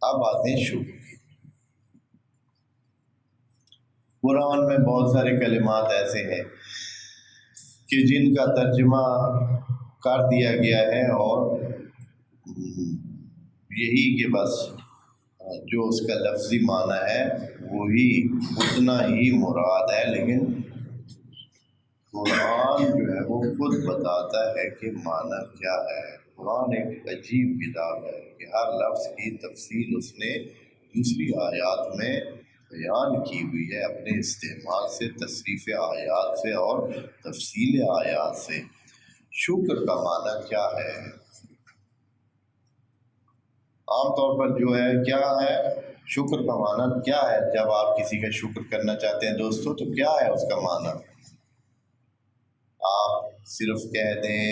اب آتے ہیں شکر کی۔ قرآن میں بہت سارے کلمات ایسے ہیں کہ جن کا ترجمہ کر دیا گیا ہے اور یہی کہ بس جو اس کا لفظی معنی ہے وہی اتنا ہی مراد ہے، لیکن قرآن جو ہے وہ خود بتاتا ہے کہ معنی کیا ہے۔ قرآن ایک عجیب کتاب ہے کہ ہر لفظ کی تفصیل اس نے دوسری آیات میں بیان کی ہوئی ہے، اپنے استعمال سے، تصریف آیات سے اور تفصیل آیات سے۔ شکر کا معنی کیا ہے؟ عام طور پر جو ہے کیا ہے شکر کا معنی کیا ہے؟ جب آپ کسی کا شکر کرنا چاہتے ہیں دوستو تو کیا ہے اس کا معنی؟ آپ صرف کہہ دیں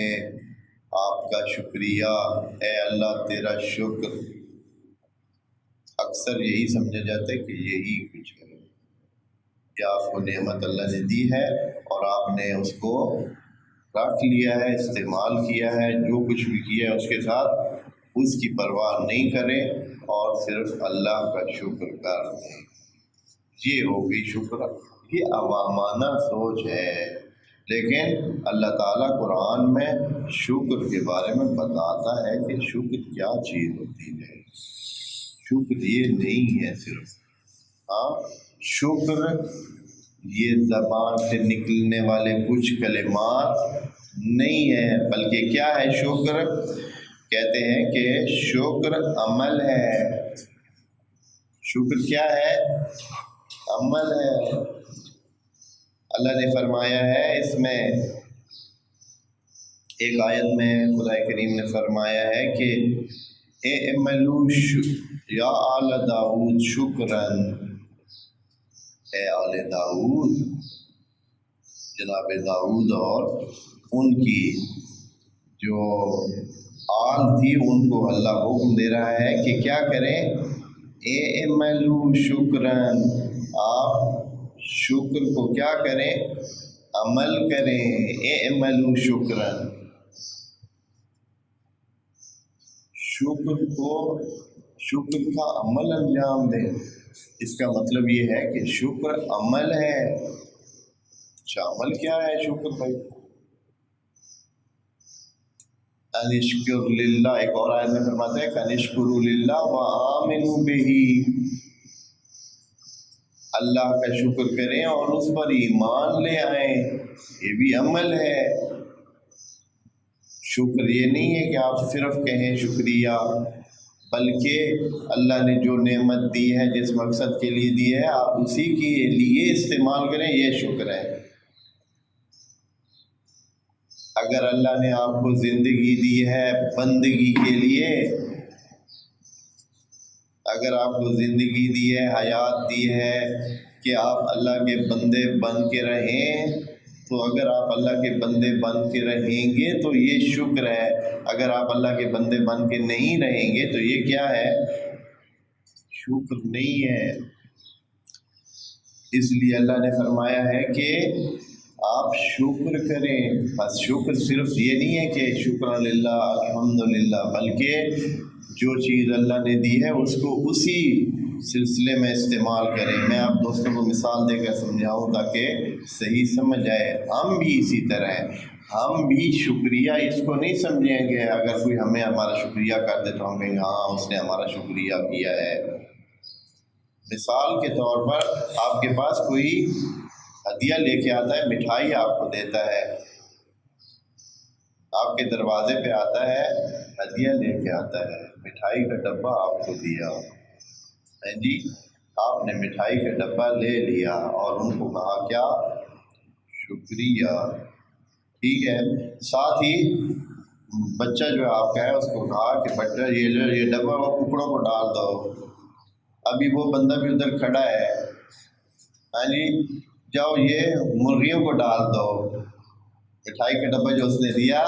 آپ کا شکریہ، اے اللہ تیرا شکر، اکثر یہی سمجھا جاتا ہے کہ یہی کچھ ہے کہ آپ کو نعمت اللہ نے دی ہے اور آپ نے اس کو رکھ لیا ہے، استعمال کیا ہے، جو کچھ بھی کیا ہے اس کے ساتھ اس کی پرواہ نہیں کریں اور صرف اللہ کا شکر کر دیں۔ یہ ہوگی شکر۔ یہ عوامانہ سوچ ہے، لیکن اللہ تعالیٰ قرآن میں شکر کے بارے میں بتاتا ہے کہ شکر کیا چیز ہوتی ہے۔ شکر یہ نہیں ہے صرف شکر یہ زبان سے نکلنے والے کچھ کلمات نہیں ہے، بلکہ کیا ہے شکر؟ کہتے ہیں کہ شکر عمل ہے۔ شکر کیا ہے؟ عمل ہے۔ اللہ نے فرمایا ہے اس میں ایک آیت میں خدا کریم نے فرمایا ہے کہ اعملوا یا آل داؤد شکراً، اے آل داؤد، جناب داؤد اور ان کی جو آل تھی ان کو اللہ حکم دے رہا ہے کہ کیا کریں؟ اعملوا شکراً، آپ شکر کو کیا کریں؟ عمل کریں۔ اعملوا شکراً، شکر کا عمل انجام دیں۔ اس کا مطلب یہ ہے کہ شکر عمل ہے۔ اچھا عمل کیا ہے شکر بھائی؟ انشکر للہ، ایک اور آیت میں فرماتا ہے کہ انشکروا للہ وآمنوا بہ، اللہ کا شکر کریں اور اس پر ایمان لے آئیں، یہ بھی عمل ہے۔ شکر یہ نہیں ہے کہ آپ صرف کہیں شکریہ، بلکہ اللہ نے جو نعمت دی ہے، جس مقصد کے لیے دی ہے، آپ اسی کے لیے استعمال کریں، یہ شکر ہے۔ اگر اللہ نے آپ کو زندگی دی ہے بندگی کے لیے، اگر آپ کو زندگی دی ہے، حیات دی ہے کہ آپ اللہ کے بندے بن کے رہیں، تو اگر آپ اللہ کے بندے بن کے رہیں گے تو یہ شکر ہے۔ اگر آپ اللہ کے بندے بن کے نہیں رہیں گے تو یہ کیا ہے؟ شکر نہیں ہے۔ اس لیے اللہ نے فرمایا ہے کہ آپ شکر کریں۔ بس شکر صرف یہ نہیں ہے کہ شکر للہ الحمدللہ، بلکہ جو چیز اللہ نے دی ہے اس کو اسی سلسلے میں استعمال کریں۔ میں آپ دوستوں کو مثال دے کر سمجھاؤں تاکہ صحیح سمجھ آئے۔ ہم بھی اسی طرح ہیں، ہم بھی شکریہ اس کو نہیں سمجھیں گے اگر کوئی ہمیں ہمارا شکریہ کر دے تو ہم کہیں گے ہاں اس نے ہمارا شکریہ کیا ہے۔ مثال کے طور پر آپ کے پاس کوئی ہدیہ لے کے آتا ہے، مٹھائی آپ کو دیتا ہے، آپ کے دروازے پہ آتا ہے، ہدیہ لے کے آتا ہے، مٹھائی کا ڈبہ آپ کو دیا جی، آپ نے مٹھائی کا ڈبہ لے لیا اور ان کو کہا کیا؟ شکریہ۔ ٹھیک ہے، ساتھ ہی بچہ جو آپ کا ہے اس کو کہا کہ بچہ یہ ڈبہ وہ ککڑوں کو ڈال دو۔ ابھی وہ بندہ بھی ادھر کھڑا ہے، ہاں جی جاؤ یہ مرغیوں کو ڈال دو۔ مٹھائی کا ڈبہ جو اس نے دیا،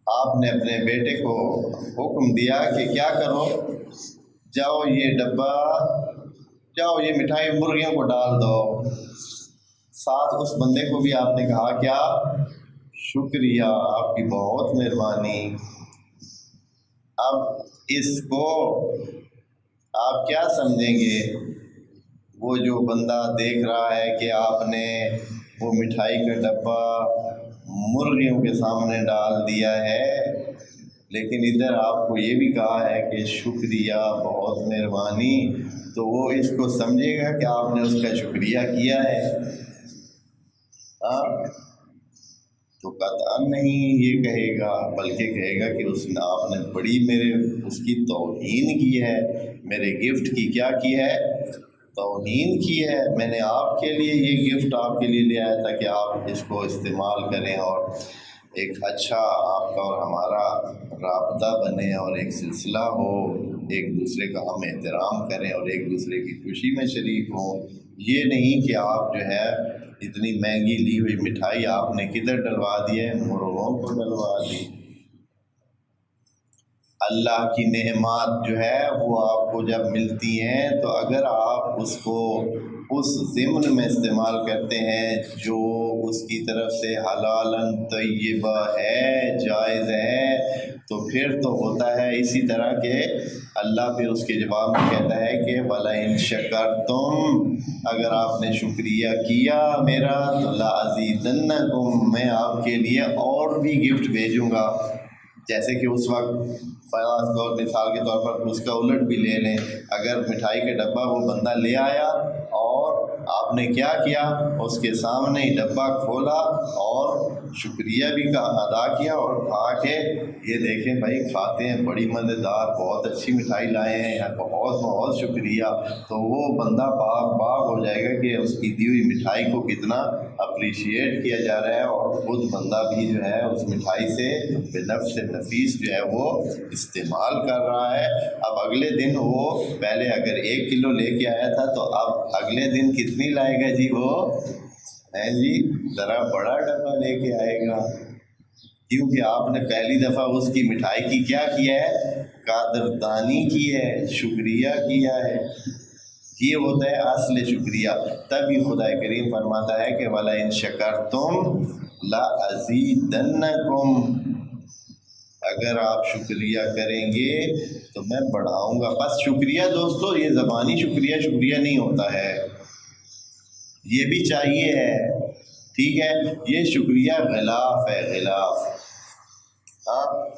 آپ نے اپنے بیٹے کو حکم دیا کہ کیا کرو؟ جاؤ یہ ڈبہ، جاؤ یہ مٹھائی مرغیوں کو ڈال دو۔ ساتھ اس بندے کو بھی آپ نے کہا کیا؟ شکریہ، آپ کی بہت مہربانی۔ اب اس کو آپ کیا سمجھیں گے وہ جو بندہ دیکھ رہا ہے کہ آپ نے وہ مٹھائی کا ڈبہ مرغیوں کے سامنے ڈال دیا ہے، لیکن ادھر آپ کو یہ بھی کہا ہے کہ شکریہ، بہت مہربانی، تو وہ اس کو سمجھے گا کہ آپ نے اس کا شکریہ کیا ہے؟ تو قطعاً نہیں یہ کہے گا، بلکہ کہے گا کہ آپ نے بڑی اس کی توہین کی ہے، میرے گفٹ کی کیا کی ہے؟ توہین کی ہے۔ میں نے آپ کے لیے یہ گفٹ آپ کے لیے لے آیا تھا کہ آپ اس کو استعمال کریں اور ایک اچھا آپ کا اور ہمارا رابطہ بنے اور ایک سلسلہ ہو، ایک دوسرے کا ہم احترام کریں اور ایک دوسرے کی خوشی میں شریک ہوں۔ یہ نہیں کہ آپ جو ہے اتنی مہنگی لی ہوئی مٹھائی آپ نے کدھر ڈلوا دی ہے؟ مرغوں کو ڈلوا دی۔ اللہ کی نعمات جو ہے وہ آپ کو جب ملتی ہیں تو اگر آپ اس کو اس ضمن میں استعمال کرتے ہیں جو اس کی طرف سے حلالً طیبہ ہے، جائز ہے، تو پھر تو ہوتا ہے اسی طرح کہ اللہ پھر اس کے جواب میں کہتا ہے کہ وَلَئِن شَكَرْتُمْ، اگر آپ نے شکریہ کیا میرا تو لَأَزِيدَنَّكُمْ، میں آپ کے لیے اور بھی گفٹ بھیجوں گا۔ جیسے کہ اس وقت فرض اور مثال کے طور پر اس کا الٹ بھی لے لیں، اگر مٹھائی کا ڈبہ وہ بندہ لے آیا اور آپ نے کیا کیا، اس کے سامنے ہی ڈبہ کھولا اور شکریہ بھی کا ادا کیا اور کھا کے یہ دیکھیں بھائی کھاتے ہیں، بڑی مزیدار، بہت اچھی مٹھائی لائے ہیں، بہت بہت شکریہ، تو وہ بندہ باغ ہو جائے گا کہ اس کی دی ہوئی مٹھائی کو کتنا اپریشیٹ کیا جا رہا ہے، اور خود بندہ بھی جو ہے اس مٹھائی سے بنفس نفیس جو ہے وہ استعمال کر رہا ہے۔ اب اگلے دن وہ پہلے اگر 1 کلو لے کے آیا تھا تو اب اگلے دن کتنی لائے گا جی؟ وہ ہے جی ذرا بڑا ڈبہ لے کے آئے گا، کیونکہ آپ نے پہلی دفعہ اس کی مٹھائی کی کیا کیا ہے؟ قدردانی کی ہے، شکریہ کیا ہے۔ یہ ہوتا ہے اصل شکریہ۔ تبھی خدا کریم فرماتا ہے کہ وَلَئِن شَكَرْتُمْ لَأَزِيدَنَّكُمْ، اگر آپ شکریہ کریں گے تو میں بڑھاؤں گا۔ بس شکریہ دوستو یہ زبانی شکریہ نہیں ہوتا ہے، یہ بھی چاہیے ہے، ٹھیک ہے؟ یہ شکریہ غلاف ہے، غلاف۔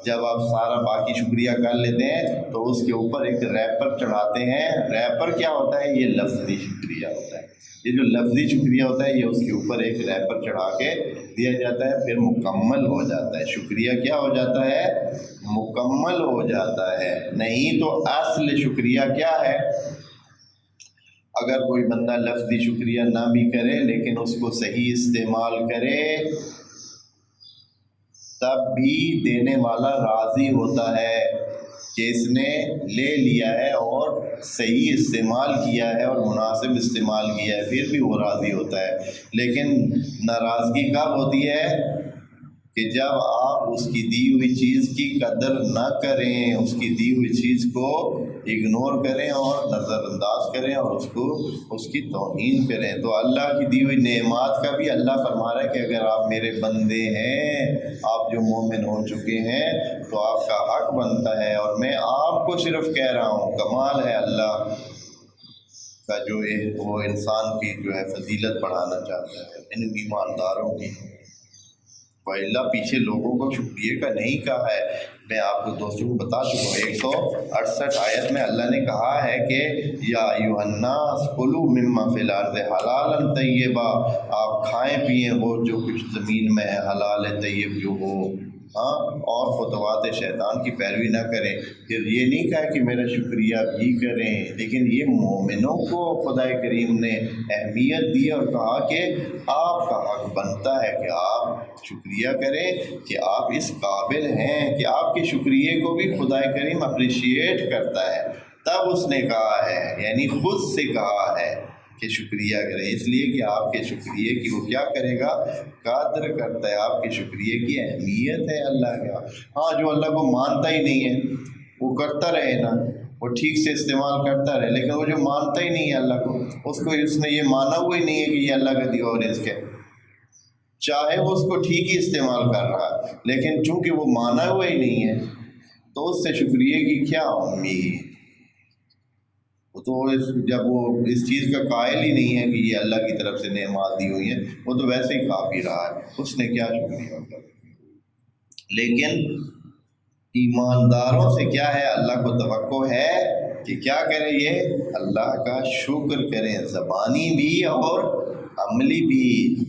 جب آپ سارا باقی شکریہ کر لیتے ہیں تو اس کے اوپر ایک ریپر چڑھاتے ہیں۔ ریپر کیا ہوتا ہے؟ یہ لفظی شکریہ ہوتا ہے۔ یہ جو لفظی شکریہ ہوتا ہے یہ اس کے اوپر ایک ریپر چڑھا کے دیا جاتا ہے، پھر مکمل ہو جاتا ہے۔ شکریہ کیا ہو جاتا ہے؟ مکمل ہو جاتا ہے۔ نہیں تو اصل شکریہ کیا ہے؟ اگر کوئی بندہ لفظی شکریہ نہ بھی کرے لیکن اس کو صحیح استعمال کرے تب بھی دینے والا راضی ہوتا ہے کہ اس نے لے لیا ہے اور صحیح استعمال کیا ہے اور مناسب استعمال کیا ہے، پھر بھی وہ راضی ہوتا ہے۔ لیکن ناراضگی کب ہوتی ہے؟ کہ جب آپ اس کی دی ہوئی چیز کی قدر نہ کریں، اس کی دی ہوئی چیز کو اگنور کریں اور نظر انداز کریں اور اس کی توہین کریں۔ تو اللہ کی دی ہوئی نعمات کا بھی اللہ فرما رہا ہے کہ اگر آپ میرے بندے ہیں، آپ جو مومن ہو چکے ہیں، تو آپ کا حق بنتا ہے، اور میں آپ کو صرف کہہ رہا ہوں۔ کمال ہے اللہ کا جو وہ انسان کی جو ہے فضیلت بڑھانا چاہتا ہے ان ایمانداروں کی۔ اللہ پیچھے لوگوں کو شکریہ کا نہیں کہا ہے، میں آپ کو دوستوں کو بتا چکا ہوں۔ 168 آیت میں اللہ نے کہا ہے کہ یا ایھا الناس کلوا مما فی الارض حلالا طیبا، آپ کھائیں پئیں وہ جو کچھ زمین میں ہے حلال طیب جو ہو، اور خطوات شیطان کی پیروی نہ کریں۔ پھر یہ نہیں کہا کہ میرا شکریہ بھی کریں، لیکن یہ مومنوں کو خدا کریم نے اہمیت دی اور کہا کہ آپ کا حق بنتا ہے کہ آپ شکریہ کریں، کہ آپ اس قابل ہیں کہ آپ کے شکریہ کو بھی خدا کریم اپریشیٹ کرتا ہے۔ تب اس نے کہا ہے، یعنی خود سے کہا ہے کہ شکریہ کریں، اس لیے کہ آپ کے شکریہ کی وہ کیا کرے گا؟ قدر کرتا ہے، آپ کے شکریہ کی اہمیت ہے اللہ کا۔ ہاں جو اللہ کو مانتا ہی نہیں ہے وہ کرتا رہے نا، وہ ٹھیک سے استعمال کرتا رہے، لیکن وہ جو مانتا ہی نہیں ہے اللہ کو، اس نے یہ مانا ہوا ہی نہیں ہے کہ یہ اللہ کا دیا ہوا رزق ہے، چاہے وہ اس کو ٹھیک ہی استعمال کر رہا ہے، لیکن چونکہ وہ مانا ہوا ہی نہیں ہے تو اس سے شکریہ کی کیا امید؟ تو جب وہ اس چیز کا قائل ہی نہیں ہے کہ یہ اللہ کی طرف سے نعمات دی ہوئی ہیں، وہ تو ویسے ہی کھا پی رہا ہے، اس نے کیا شکریہ ادا کیا۔ لیکن ایمانداروں سے کیا ہے، اللہ کو توقع ہے کہ کیا کریں، یہ اللہ کا شکر کریں، زبانی بھی اور عملی بھی۔